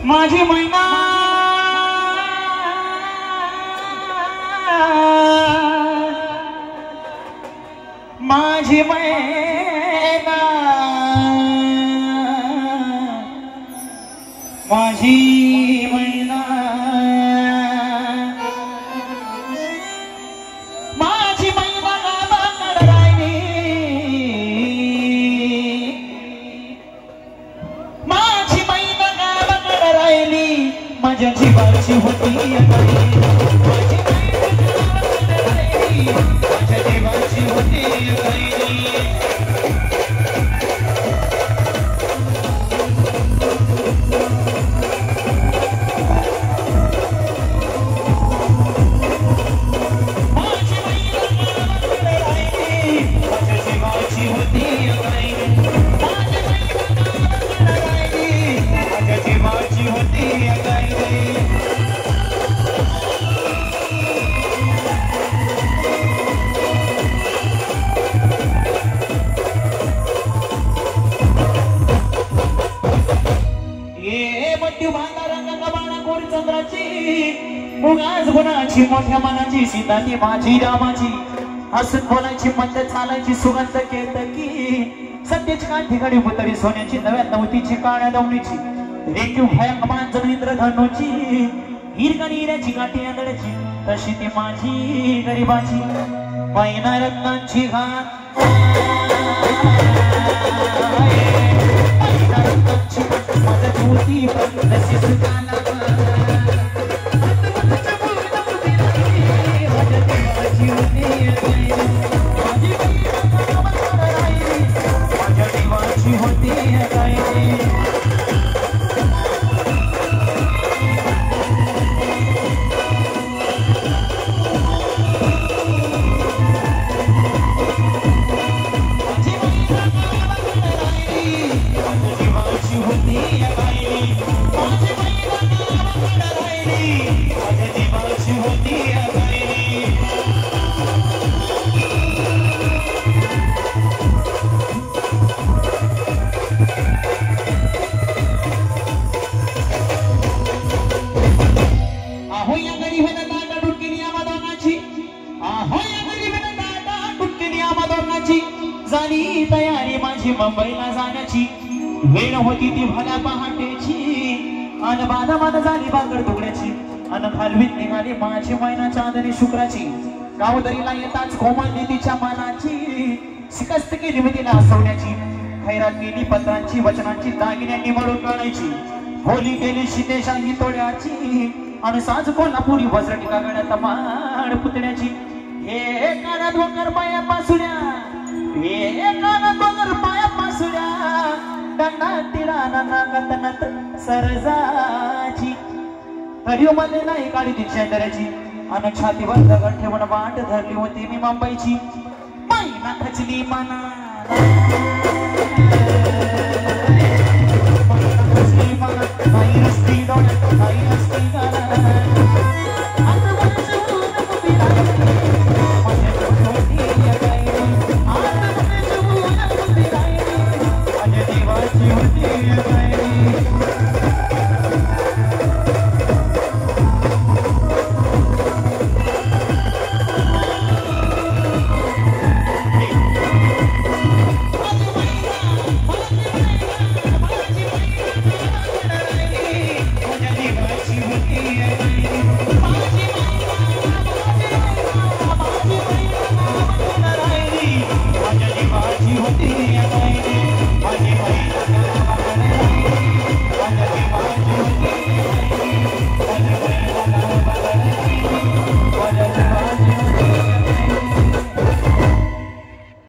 माझी मैना माझी मैना माझी मैना माझी मैना गावाकडे राहिली माझी मैना गावाकडे राहिली माझ्या जीवाची होती माझी माझ्या जीवाची होती उगाच गुणाची मोठ्या मनाची सीता ती माझी रामाची हसून बोलायची मंद चालायची सुगंध केतकी सत्याची काठी घडी पुतळी सोन्याची नव्या नवतीची काळ्या दवणीची रेखीव भयंकमान इंद्रधनुची हिरकणी हिऱ्याची गाठी आंधळ्याची तशी ती माझी गरीबाची मैना रत्नांची घाट मैना रत्नांची मदत होती पण तशी सुखाला झाली तयारी माझी मुंबईला जाण्याची वेळ होती ती भल्या पहाटेची अन बाधा झाली बागड तुकड्याची अन खालवीत निघाली माझी मैना चांदणी शुक्राची गावदरीला येताच कोमलली तिच्या मनाची शिकस्त केली मी तिला हसवण्याची खैरात केली पत्रांची वचनांची दागिन्यांनी मळून काढायची होली गेली शितेशाही तोड्याची अन साज कोल्हापुरी वज्रटिका गड्यात माड पुतण्याची हे कानात वकर पाया पासुड्या पाया पासुड्या गंगा तिराना नागत सरजाची कडिओ मध्ये नाही काढी ती शेंदऱ्याची अन छातीवर दगड ठेवून वाट धरली होती मी मुंबईची मैना खचली मना खचली मना नाही रस्ती डोळ्यात नाही रस्ती गाणं